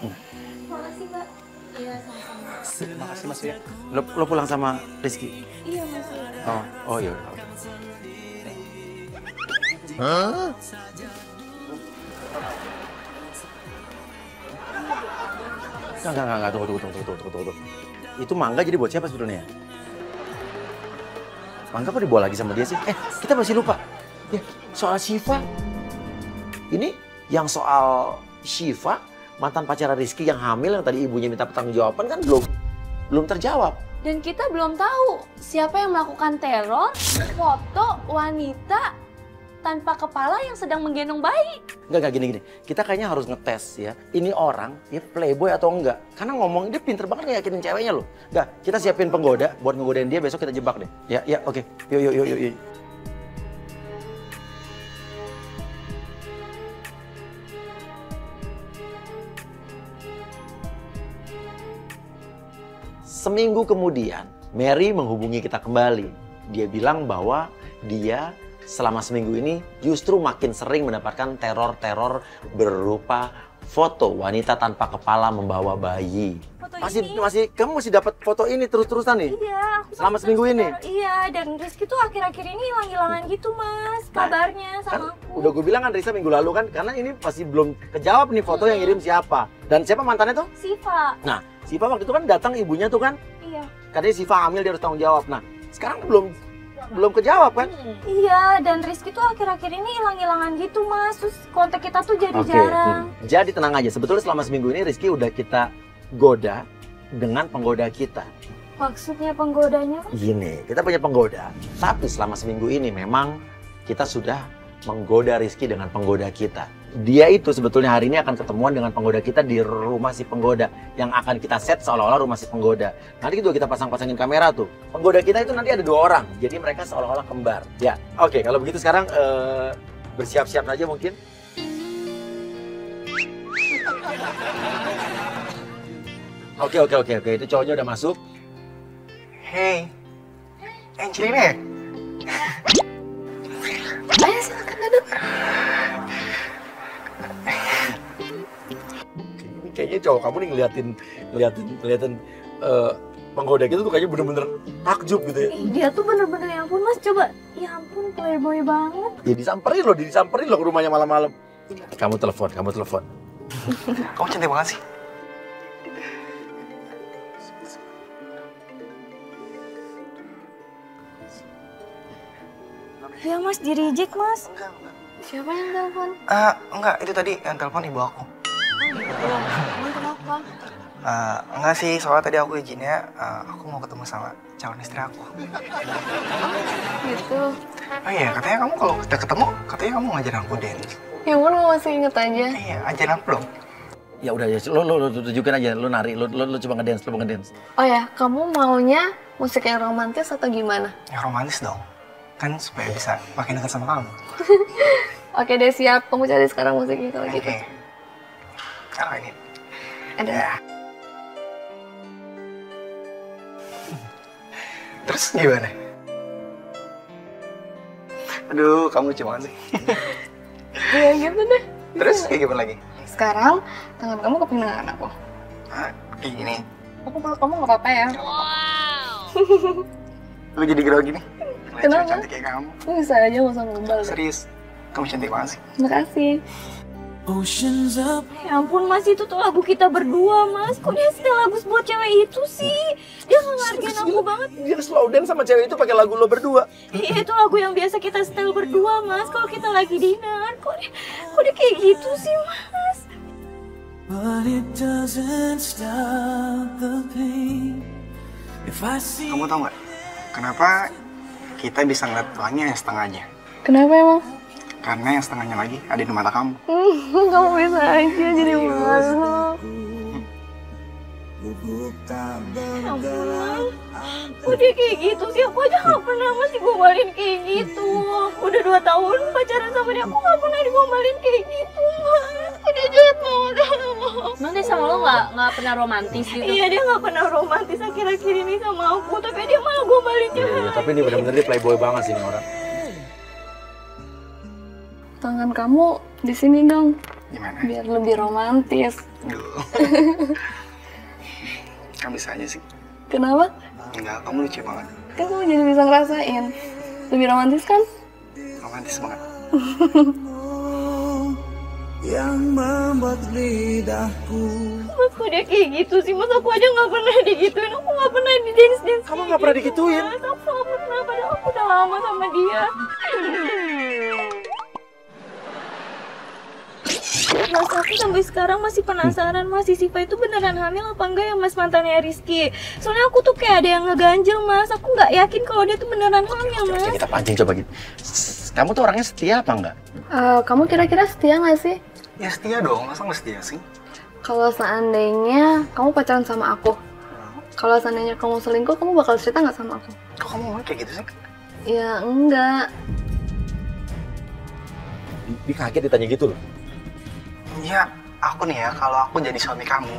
Makasih Mbak. Iya sama-sama. Terima kasih Mas ya. Lo pulang sama Rizky? Iya Mas Ria. Oh iya. Enggak, tunggu. Itu Mangga jadi buat siapa sebenarnya? Mangga kok dibawa lagi sama dia sih? Kita masih lupa. Ya, soal Syifa. Ini yang soal Syifa, mantan pacar Rizky yang hamil yang tadi ibunya minta pertanggungjawaban kan belum terjawab. Dan kita belum tahu siapa yang melakukan teror, foto wanita tanpa kepala yang sedang menggendong bayi. Enggak gini. Kita kayaknya harus ngetes ya. Ini orang, dia playboy atau enggak. Karena ngomong, dia pinter banget ngeyakinin ceweknya loh. Enggak, kita siapin penggoda buat ngegodain dia, besok kita jebak deh. Ya, oke. Yuk. seminggu kemudian, Mary menghubungi kita kembali. Dia bilang bahwa dia selama seminggu ini justru makin sering mendapatkan teror-teror berupa foto wanita tanpa kepala membawa bayi. Kamu masih dapat foto ini terus-terusan nih? Iya, aku selama seminggu ini. Iya, dan Rizky tuh akhir-akhir ini hilang-hilangan gitu, Mas. Kabarnya sama aku. Udah gue bilang kan Risa minggu lalu kan, karena ini masih belum kejawab nih foto yang ngirim siapa. Dan siapa mantannya tuh? Siva. Nah, Siva waktu itu kan datang ibunya tuh kan? Iya. Katanya Siva hamil, dia harus tanggung jawab. Nah, sekarang belum kejawab kan? Iya, dan Rizky tuh akhir-akhir ini hilang-hilangan gitu, Mas. Terus kontak kita tuh jadi jarang. Jadi tenang aja, sebetulnya selama seminggu ini Rizky udah kita goda dengan penggoda kita. Maksudnya penggodanya? Gini, kita punya penggoda. Tapi selama seminggu ini memang kita sudah menggoda Rizky dengan penggoda kita. Dia itu sebetulnya hari ini akan ketemuan dengan penggoda kita di rumah si penggoda. Yang akan kita set seolah-olah rumah si penggoda. Nanti juga kita pasang-pasangin kamera tuh. Penggoda kita itu nanti ada 2 orang. Jadi mereka seolah-olah kembar. Ya, oke, kalau begitu sekarang bersiap-siap saja mungkin. Oke, itu cowoknya udah masuk. Hey, Angelina. Ayo silakan duduk. Kayaknya cowok kamu nih ngeliatin penggoda gitu tuh kayaknya bener-bener takjub gitu ya. Dia tuh bener-bener, ya ampun Mas, coba. Ya ampun, playboy banget. Ya disamperin loh ke rumahnya malam-malam. Kamu telepon. Kamu cantik banget sih. Ya Mas, di-reject Mas. Enggak. Siapa yang telepon? Enggak, itu tadi yang telepon ibu aku. Emang kenapa? Enggak sih, soalnya tadi aku izinnya aku mau ketemu sama calon istri aku. Gitu. Oh iya, katanya kamu kalau kita ketemu, katanya kamu ngajarin aku dance. Ya ampun, lo masih inget aja. Iya, ajarin aku dong. Ya udah ya, lo tunjukin aja, lo nari, lo coba ngedance, Oh ya, kamu maunya musik yang romantis atau gimana? Yang romantis dong. Kan supaya bisa makin dekat sama kamu. Oke deh, siap. Kamu cari sekarang musiknya kalau gitu. Oh ini. Ada. Ya. Terus gimana? Aduh, kamu lucu banget sih. Ya gitu deh. Terus kayak gimana lagi? Sekarang tangan kamu ke pinggang aku. Kayak gini. Aku peluk kamu nggak apa-apa ya? Lu jadi grogi nih. Kenapa? Cantik kayak kamu. Lu bisa aja, nggak usah ngembal. Serius, kamu cantik banget sih. Makasih. Ya ampun Mas, itu tuh lagu kita berdua Mas. Kok dia setel lagu buat cewek itu sih? Dia nggak ngargain aku banget. Dia slow dance sama cewek itu pakai lagu lo berdua. Iya, itu lagu yang biasa kita setel berdua Mas. Kalau kita lagi dinner, kok dia kayak gitu sih Mas? Kamu tau nggak? Kenapa kita bisa ngeliat tulangnya yang setengahnya? Kenapa emang? Karena yang setengahnya lagi ada di mata kamu. Kamu bisa aja jadi malu. Ya ampun, kok dia kayak gitu sih? Aku aja gak pernah Mas digombalin kayak gitu. Udah 2 tahun pacaran sama dia, aku gak pernah digombalin kayak gitu Mas. Kok dia jahat banget. Emang dia sama lo nggak pernah romantis gitu? Iya, dia gak pernah romantis akhir-akhir ini sama aku. Tapi dia malah gombalin jahat. Iya, tapi ini benar-benar dia playboy banget sih ini orang. Tangan kamu di sini dong. Gimana? Biar lebih romantis. Kamu bisa aja sih. Kenapa? Enggak, kamu lucu banget. Kan kamu jadi bisa ngerasain. Lebih romantis kan? Romantis banget. Yang membuat lidahku. Mas, kok dia kayak gitu sih? Mas, aku aja gak pernah digituin. Aku gak pernah di dance-dance. Kamu gak pernah digituin? Mas, aku gak pernah, padahal aku udah lama sama dia. Mas, aku sampai sekarang masih penasaran Mas, si Siva itu beneran hamil apa enggak ya Mas, mantannya Rizky. Soalnya aku tuh kayak ada yang ngeganjel Mas, aku nggak yakin kalau dia tuh beneran hamil Mas. Kita pancing coba gitu. Kamu tuh orangnya setia apa enggak? Kamu kira-kira setia nggak sih? Ya setia dong, masa nggak setia sih? Kalau seandainya kamu pacaran sama aku, kalau seandainya kamu selingkuh, kamu bakal cerita nggak sama aku? Kok kamu ngomong kayak gitu sih? Ya enggak. Dia kaget ditanya gitu loh. Ya, aku nih ya, kalau aku jadi suami kamu,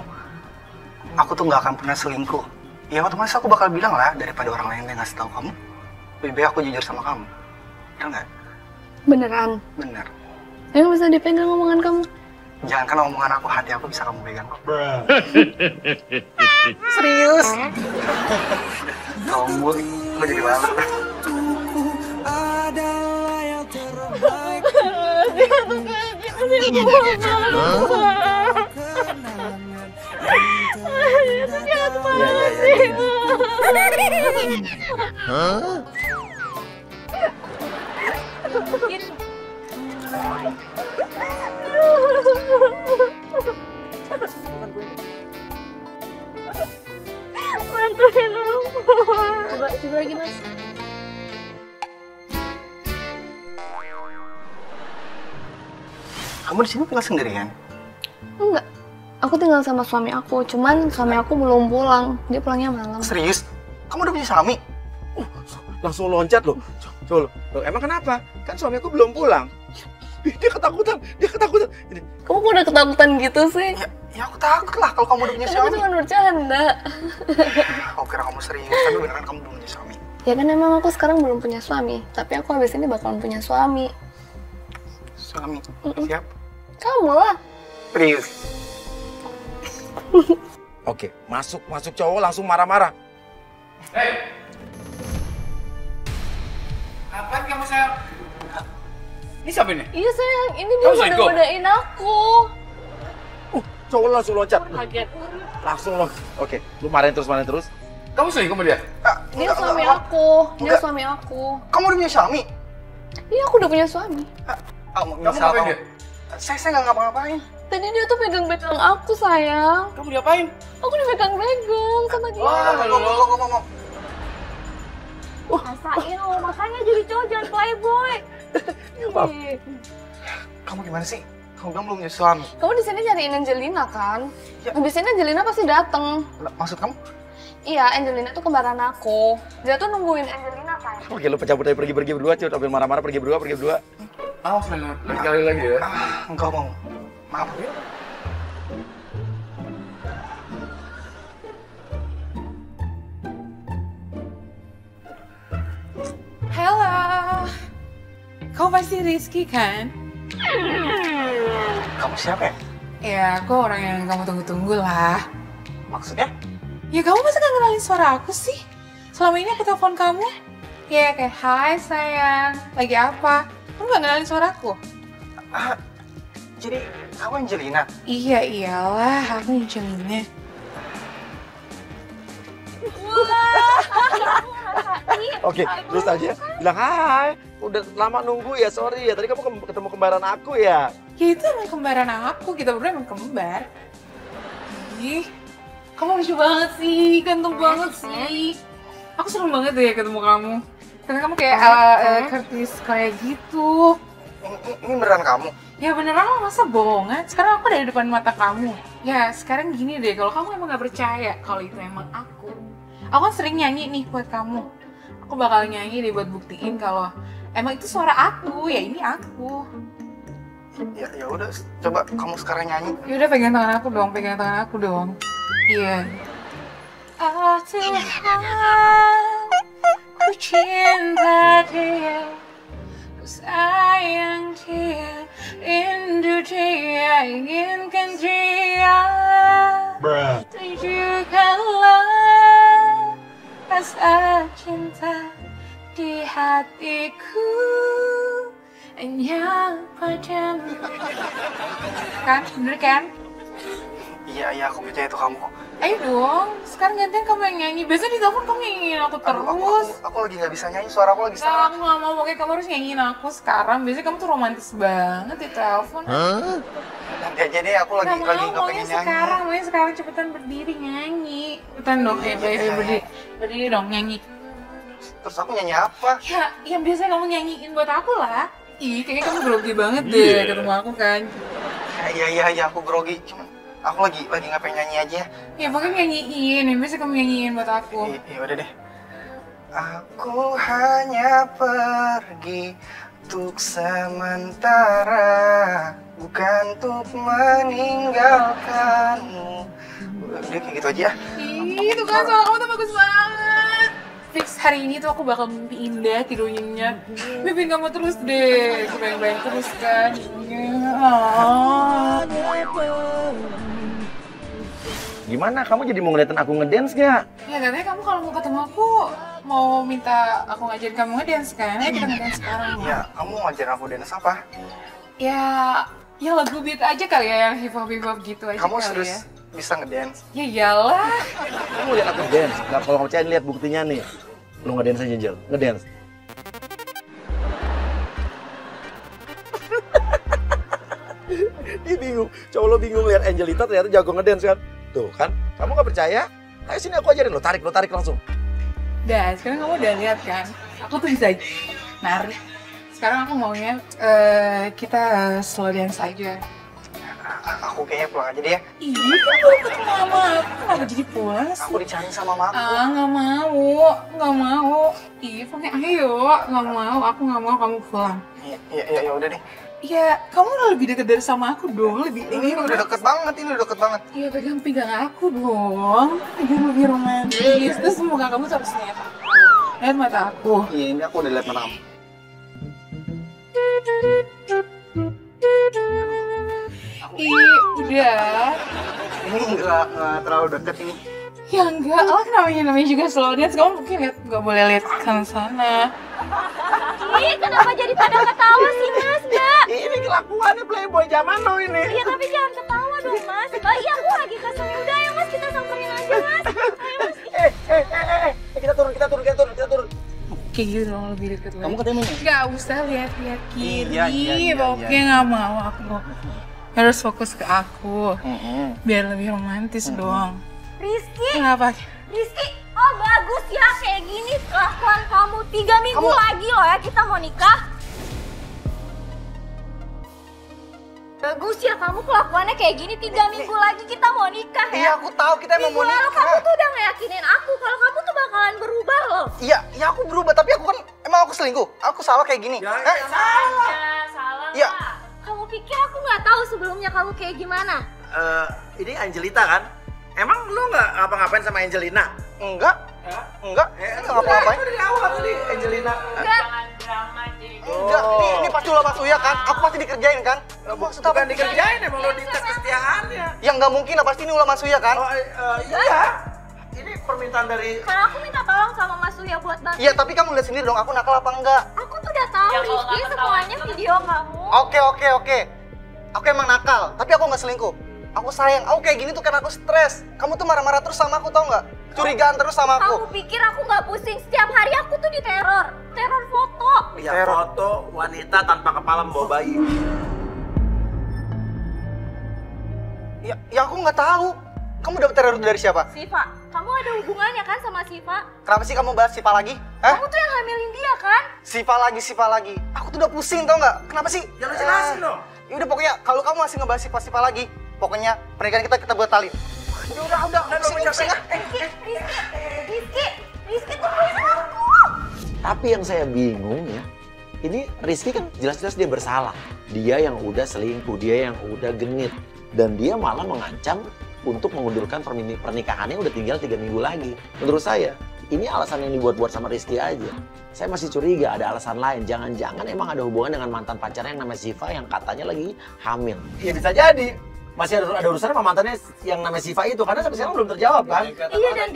aku tuh nggak akan pernah selingkuh. Ya otomatis aku bakal bilang lah, daripada orang lain yang ngasih tahu kamu. Lebih baik aku jujur sama kamu. Bener nggak? Beneran? Bener. Yang bisa dipegang omongan kamu? Jangan kan omongan aku, hati aku bisa kamu pegang kok. Serius? Kamu jadi malu. Adalah yang terbaik. Bantuin aku. Coba lagi mas. Kamu di sini tinggal sendirian? Enggak. Aku tinggal sama suami aku, cuman suami aku belum pulang. Dia pulangnya malam. Serius? Kamu udah punya suami? Langsung loncat loh. Coba loh, emang kenapa? Kan suami aku belum pulang. Dia ketakutan. Ini. Kamu kok udah ketakutan gitu sih? Ya aku takut lah kalau kamu udah punya Kamu suami. cuma bercanda. Aku kira kamu serius, tapi beneran kamu belum punya suami. Ya kan emang aku sekarang belum punya suami, tapi aku habis ini bakalan punya suami. Suami? Siap? Kamu lah. Serius? Oke, masuk cowok langsung marah-marah. Hei! Apaan kamu sayang? Ini siapa ini? Iya sayang, ini dia Kamu selingkuh? goda-godain aku. Cowok langsung loncat. Kaget. Langsung loncat. Oke, lu marahin terus. Kamu selingkuh sama dia? Dia suami aku. Dia suami aku. Kamu udah punya suami? Iya, aku udah punya suami. Kamu ngapain dia? Saya nggak ngapa-ngapain. Tadi dia tuh pegang-pegang aku sayang. Kamu diapain? Aku dipegang-pegang sama dia. Ngomong. Rasain lo, makanya jadi cowok jangan playboy. Ih, Kamu gimana sih? Kamu bilang belum punya suami. kamu di sini nyariin Angelina kan? Habis ini Angelina pasti dateng. Maksud kamu? Iya, Angelina tuh kembaran aku. Dia tuh nungguin Angelina kan? Oke, lu cabut aja pergi berdua, coba sambil marah-marah pergi berdua. Awas lain kali lagi ya. Enggak mau. Maaf ya. Halo, kau pasti Rizky kan? Kamu siapa ya? Ya, aku orang yang kamu tunggu-tunggu lah. Maksudnya? Ya, kamu masa gak kenalin suara aku sih? Selama ini aku telepon kamu, ya kayak, hai sayang, lagi apa? Kamu gak kenalin suaraku? Jadi kamu Angelina? Iya, iyalah, aku Angelina. Oke, terus aja bilang hai. Udah lama nunggu ya, sorry ya. Tadi kamu ketemu kembaran aku ya. Ya itu emang kembaran aku, kita berdua emang kembar. Ih, kamu lucu banget sih, ganteng banget sih. Aku seneng banget deh ketemu kamu. Karena kamu kayak Curtis kayak gitu. Ini beneran kamu? Ya beneran lah, masa bohongan? Sekarang aku ada di depan mata kamu. Ya sekarang gini deh, kalau kamu emang gak percaya kalau itu emang aku kan sering nyanyi nih buat kamu. Aku bakal nyanyi deh buat buktiin kalau emang itu suara aku, ya ini aku. Ya udah, coba kamu sekarang nyanyi. Ya udah pegang tangan aku dong. Iya. Oh Tuhan, ku cinta dia, ku sayang dia, rindu dia, inginkan dia. Tunjukkanlah rasa cinta di hatiku hanya padamu. Kan, bener kan? Iya, aku percaya itu kamu kok. Ayo dong, sekarang gantian kamu yang nyanyi. Biasanya di telepon kamu nyanyiin aku terus. Aku lagi nggak bisa nyanyi, suara aku lagi Sekarang salah. aku gak mau, pokoknya kamu harus nyanyiin aku sekarang. Biasanya kamu tuh romantis banget di telepon. Nanti aja deh, aku lagi nggak pengen nyanyi. Maunya sekarang cepetan berdiri nyanyi. Cepetan dong, berdiri dong nyanyi. Terus aku nyanyi apa? Ya, yang biasa kamu nyanyiin buat aku lah. Ih, kayaknya kamu grogi banget deh ketemu aku kan. Iya, aku grogi. Cuman aku lagi nggak pengen nyanyi aja. Ya pokoknya nyanyiin, yang biasa kamu nyanyiin buat aku. Iya udah deh. Aku hanya pergi untuk sementara, bukan untuk meninggalkanmu. Udah kayak gitu aja. Itu kan suara kamu tuh bagus banget. Fix hari ini tuh aku bakal mimpi indah, tidur nyenyak. Mimpiin kamu terus deh, kebayang-bayang terus kan. Gimana? Kamu jadi mau ngeliatin aku ngedance gak? Ya katanya kamu kalau mau ketemu aku mau minta aku ngajarin kamu ngedance kan? Ya kita ngedance sekarang. Ya, kamu mau ngajarin aku dance apa? Ya lagu beat aja kali ya, yang hip hop gitu aja. Kamu kali serius ya. bisa ngedance? Ya iyalah. Kamu lihat aku dance? Nah, kalau kamu percaya lihat buktinya nih. Lu ngedance aja, Jel. Ngedance. Dia bingung. Cowok lo bingung lihat Angelita ternyata jago ngedance kan? Tuh kan? Kamu gak percaya? Ayo sini aku ajarin lo tarik langsung. Dah, sekarang kamu udah lihat kan? Aku tuh bisa nari. Sekarang aku maunya kita slow dance aja. Aku kayaknya pulang aja deh ya. Iya, kan belum ketemu mama aku. Kenapa jadi pulang sih? Aku dicari sama mama aku. Nggak mau. Iya, pokoknya ayo. Nggak mau, aku nggak mau kamu pulang. Ya udah deh. Iya, kamu udah lebih dekat dari sama aku dong. Ini udah deket banget, Iya, pegang aku dong. Pegang lebih romantis. Terus muka kamu harus lihat aku. Lihat mata aku. Iya, ini aku udah lihat mata kamu. Udah. Ini nggak terlalu deket ini. Ya enggak lah, namanya juga slow dance. Kamu mungkin nggak boleh lihat ke sana. Ih, kenapa jadi pada ketawa sih Mas, Mbak? Ini kelakuannya playboy zaman now ini. Iya, tapi jangan ketawa dong Mas. Mbak, iya aku lagi kesel. Udah ya Mas, kita samperin aja Mas. Ayo Mas. Kita turun. Kayak gitu dong, lebih deket lagi. Kamu ketemu nih? Nggak usah lihat kiri. Iya. Pokoknya nggak mau aku. Harus fokus ke aku. Biar lebih romantis dong. Rizky. Kenapa? Rizky, oh bagus ya kayak gini kelakuan kamu. 3 minggu lagi loh ya kita mau nikah. Bagus ya kamu kelakuannya kayak gini. 3 minggu lagi kita mau nikah ya. Iya, aku tahu kita emang mau nikah. Minggu lalu kamu tuh udah ngeyakinin aku kalau kamu tuh bakalan berubah loh. Iya, aku berubah, tapi aku kan emang aku selingkuh. Aku salah kayak gini. Salah. Iya. Kamu pikir aku nggak tahu sebelumnya kamu kayak gimana? Ini Angelita kan? Emang lu nggak ngapa-ngapain sama Angelina? Enggak. Enggak ngapa-ngapain. Dari awal tadi Angelina. Enggak. Enggak, ini pasti ulah Mas Uya kan? Aku pasti dikerjain kan? Maksud bukan dikerjain, emang lo dites kesetiaannya. Ya nggak mungkin lah, pasti ini ulah Mas Uya kan? Iya. Ini permintaan dari... Karena aku minta tolong sama Mas Surya buat bantu. Iya, tapi kamu lihat sendiri dong, aku nakal apa enggak? Aku tuh udah tahu Rizky semuanya video kamu. Oke. Aku emang nakal, tapi aku nggak selingkuh. Aku sayang, aku kayak gini tuh karena aku stres. Kamu tuh marah-marah terus sama aku, tau nggak? Curigaan terus sama aku. Kamu pikir aku nggak pusing? Setiap hari aku tuh diteror. Teror foto. Ya, foto wanita tanpa kepala membawa bayi. Ya aku nggak tahu. Kamu dapet teror dari siapa? Siva. Kamu ada hubungannya kan sama Siva? Kenapa sih kamu bahas Siva lagi? Hah? Kamu tuh yang hamilin dia kan? Siva lagi. Aku tuh udah pusing, tau nggak? Kenapa sih? Ya lu jelasin dong. Ya udah pokoknya kalau kamu masih ngebahas Siva lagi, pokoknya pernikahan kita batalin. Udah, pusing. Rizky tungguin aku. Tapi yang saya bingung ya, ini Rizky kan jelas-jelas dia bersalah. Dia yang udah selingkuh, dia yang udah genit. Dan dia malah mengancam untuk mengundurkan pernikahannya udah tinggal 3 minggu lagi. Menurut saya, ini alasan yang dibuat-buat sama Rizky aja. Saya masih curiga ada alasan lain. Jangan-jangan emang ada hubungan dengan mantan pacarnya yang namanya Siva yang katanya lagi hamil. Iya bisa jadi. Masih ada urusan sama mantannya yang namanya Siva itu. Karena sampai sekarang belum terjawab kan? Iya dan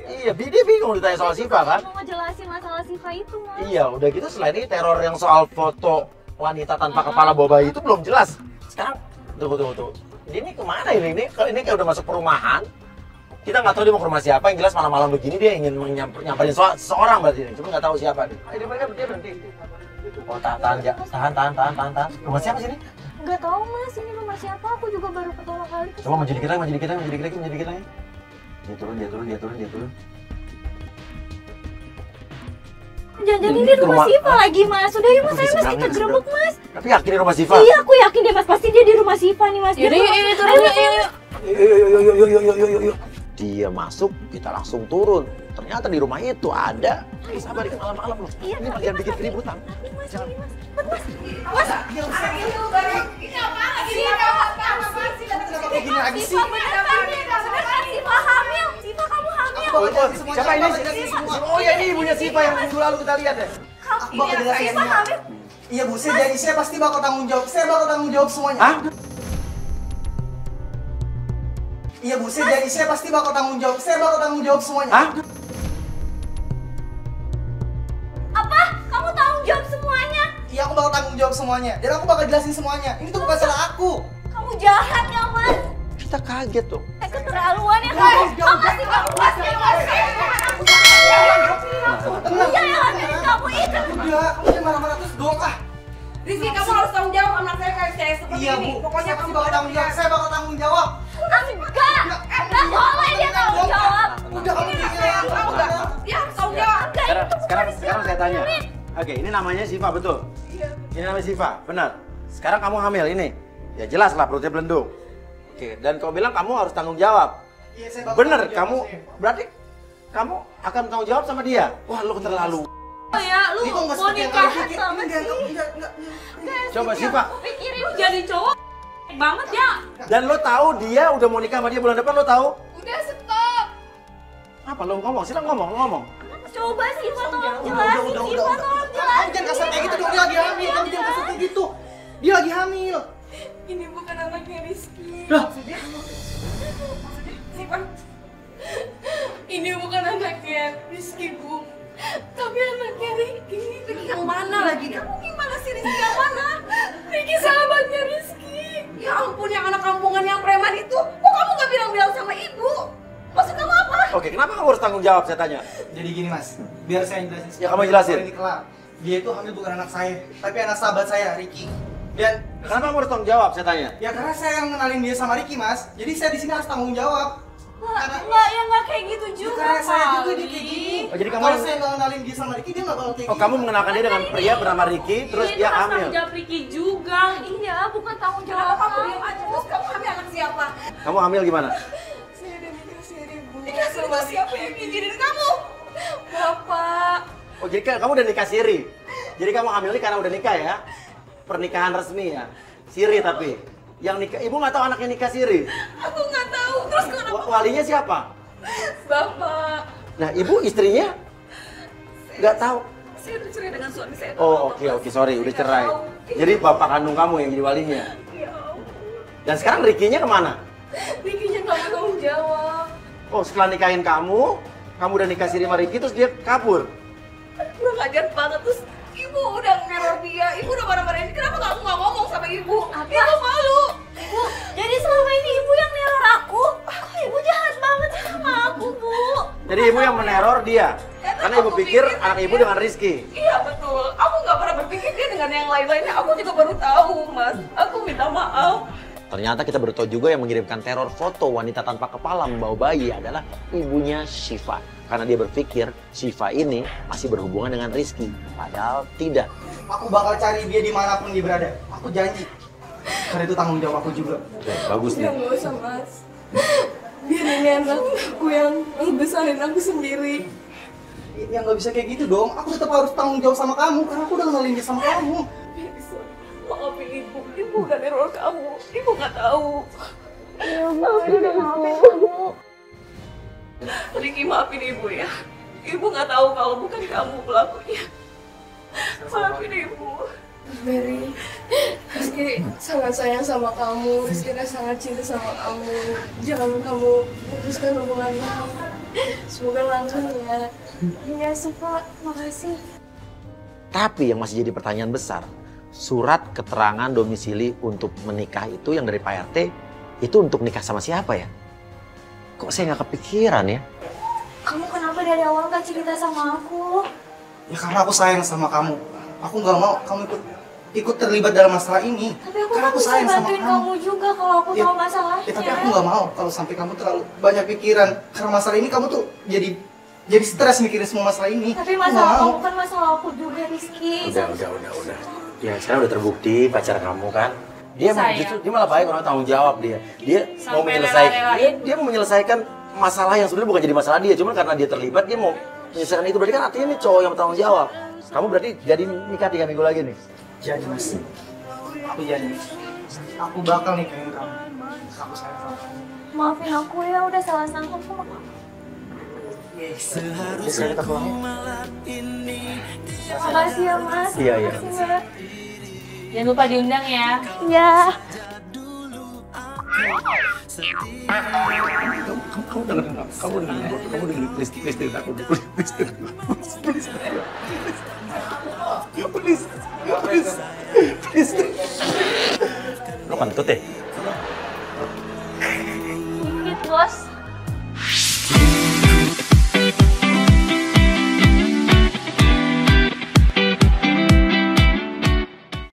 Iya, dia bingung ditanya soal Siva kan? Mau ngejelasin masalah Siva itu Mas. Iya, udah gitu selain ini teror yang soal foto wanita tanpa kepala bawa bayi itu belum jelas. Sekarang, tunggu. Ini kemana ini? Ini kayak udah masuk perumahan. Kita nggak tahu dia mau ke rumah siapa. Yang jelas malam-malam begini dia ingin nyamperin seseorang berarti. Cuma nggak tahu siapa nih. Dia berhenti. Oh, tahan. Rumah siapa sini? Nggak tahu Mas, ini rumah siapa? Aku juga baru pertama kali. Coba maju dikit lagi. Dia turun. Jangan-jangan ini rumah Siva lagi Mas. Udah yuk Mas, Mas kita gerebek Mas. Tapi yakin ini rumah Siva? Iya, aku yakin deh Mas. Pasti dia di rumah Siva nih Mas. Yaudah, Yuk. Dia masuk, kita langsung turun. Ternyata di rumah itu ada. Sabar, ikan malam-malam loh. Ini bagian bikin keributan. Jangan. Mas. Ini apa lagi? Ini apa sih? Kayak gini lagi sih. Siva bener kan? Siva hamil Siapa ini? Oh ya, ini ibunya Siva yang minggu lalu kita lihat ya. Aku bakal jelasin semua. Iya Bu, saya pasti bakal tanggung jawab. Saya bakal tanggung jawab semuanya. Hah? Iya Bu, saya pasti bakal tanggung jawab. Saya bakal tanggung jawab semuanya. Hah? Apa? Kamu tanggung jawab semuanya? Iya, aku bakal tanggung jawab semuanya. Dan aku bakal jelasin semuanya. Ini tuh bukan salah aku. Kamu jahat ya, Mas. Kita kaget tuh. Keterlaluan ya, Mas. Apa sih kamu pasti Iya yang hamilin kamu itu. Udah, kamu jangan marah-marah terus dong ah. Rizky, kamu harus tanggung jawab anak saya kayak saya seperti Iya ini. Bu, Pokoknya saya kamu bakal tanggung jawab. Saya bakal tanggung jawab. Enggak boleh dia tanggung jawab. Udah kamu jangan tahu enggak? Dia harus tanggung jawab. Sekarang saya tanya. Oke, ini namanya Siva betul? Iya. Ini namanya Siva, benar. Sekarang kamu hamil ini. Ya jelas lah perutnya belendung. Oke, dan kau bilang kamu harus tanggung jawab. Iya, saya bakal Bener, tanggung jawab, kamu saya. berarti kamu akan tanggung jawab sama dia. Wah, lu terlalu. Oh ya, lu Ini kok nggak mau seperti yang nikah kalian pikir. sama Ini enggak. Coba Siva. pikirin jadi cowok banget ya. Dan lo tahu dia udah mau nikah sama dia bulan depan, lo tahu? Udah stop. Apa lo ngomong? Silakan ngomong. Coba Siva tolong jelasin, Siva tolong Kamu jelasin. jangan kasar kayak gitu dong, dia lagi hamil. Kamu jangan kasar kayak gitu. Dia lagi hamil. Ini bukan anaknya Rizky. Lah. Maksudnya Siva. Ini bukan anaknya Rizky, Bu. Tapi anaknya Ricky. Ricky yang mana lagi? Kamu gimana sih Rizky yang mana? Ricky sahabatnya Rizky. Ya ampun, yang anak kampungan yang preman itu. Kok kamu gak bilang-bilang sama ibu? Maksud kamu apa? Oke, kenapa kamu harus tanggung jawab saya tanya? Jadi gini Mas, biar saya jelasin. Ya, kamu jelasin. Ini kelar. Dia itu hamil bukan anak saya, tapi anak sahabat saya, Ricky. Dan Kenapa kamu harus tanggung jawab saya tanya? ya karena saya yang kenalin dia sama Ricky Mas, jadi saya di sini harus tanggung jawab. Enggak kayak gitu juga. Karena saya juga kali. dia kayak gini. Oh, jadi kamu Kalau saya nggak kenalin dia sama Ricky, dia nggak bakal kayak Oh, gini. kamu mengenalkan dia dengan pria bernama Ricky, terus dia hamil. Tanggung jawab Ricky juga. Iya, bukan tanggung Kenapa jawab kamu diam aja? Terus kamu hamil anak siapa? Kamu hamil gimana? Saya udah nikah sendiri, Bu. Nikah sama siapa yang ngizinin kamu? Bapak. Oh, jadi kamu udah nikah siri. Jadi kamu hamil ini karena udah nikah ya? Pernikahan resmi ya? Siri tapi. Yang nikah, ibu nggak tahu anaknya nikah siri? Aku nggak tahu. Terus kenapa? Walinya siapa? Bapak. Nah, ibu istrinya nggak tahu. Saya udah cerai dengan suami saya. Oh, oke, sorry, udah cerai. Jadi bapak kandung kamu yang jadi walinya. Ya ampun. Dan sekarang Ricky-nya kemana? Ricky-nya nggak mau tanggung jawab. Oh, setelah nikahin kamu udah nikah siri sama Ricky, terus dia kabur. Kurang ajar banget. Terus ibu udah ngeror dia. Ibu udah marah-marahin. Kenapa kamu nggak ngomong sama ibu? Ibu malu. Bu, jadi selama ini ibu yang neror aku? Kok ibu jahat banget sih sama aku, Bu? Jadi ibu yang meneror dia. Karena ibu pikir anak ibu dengan Rizky. Iya betul. Aku nggak pernah berpikir dia dengan yang lain-lainnya. Aku juga baru tahu, Mas. Aku minta maaf. Ternyata kita baru tahu juga yang mengirimkan teror foto wanita tanpa kepala membawa bayi adalah ibunya Siva. Karena dia berpikir Siva ini masih berhubungan dengan Rizky. Padahal tidak. Aku bakal cari dia dimanapun dia berada. Aku janji. Karena itu tanggung jawab aku juga. Bagus nih. Nggak usah, Mas. Biar ini anakku yang besarin aku sendiri. Ya nggak bisa kayak gitu dong. Aku tetap harus tanggung jawab sama kamu. Karena aku udah kenalin dia sama kamu. Maafin ibu. Ibu udah neror kamu. Ibu nggak tahu. Ya, Bu, udah maafin kamu. Ricky, maafin ibu ya. Ibu nggak tahu kalau bukan kamu pelakunya. Maafin ibu. Mary, Rizky sangat sayang sama kamu. Rizky sangat cinta sama kamu. Jangan kamu putuskan hubungan kamu. Semoga lancar ya. Iya, Siva, makasih. Tapi yang masih jadi pertanyaan besar, surat keterangan domisili untuk menikah itu yang dari Pak RT, itu untuk nikah sama siapa ya? Kok saya nggak kepikiran ya? Kamu kenapa dari awal gak cerita sama aku? Ya karena aku sayang sama kamu. Aku nggak mau kamu ikut terlibat dalam masalah ini. Tapi aku Karena kan bisa sayang sama bantuin kamu juga kalau aku tahu masalahnya. Ya tapi aku nggak mau kalau sampai kamu terlalu banyak pikiran. Karena masalah ini kamu tuh jadi stres mikirin semua masalah ini. Tapi Aku masalah nggak mau. kamu kan masalah aku juga, Rizky. Udah. Ya sekarang udah terbukti pacar kamu kan. Dia justru dia malah baik, orang tanggung jawab dia. Dia mau menyelesaikan. Dia mau menyelesaikan masalah yang sebenarnya bukan jadi masalah dia, cuma karena dia terlibat dia mau menyelesaikan itu. Berarti kan artinya ini cowok yang bertanggung jawab. Kamu berarti jadi nikah 3 minggu lagi nih. Jadi Mas, aku janji. Aku bakal nikahin kamu. Aku sayang sama kamu. Maafin aku ya, udah salah sangka sama kamu. Seharusnya kita pulang ya. Makasih ya Mas. Iya, iya. Makasih, Mbak. Jangan lupa diundang ya. Iya. Kamu dengerin, please dengerin aku dulu, please. Lo kentut ya? Dikit bos.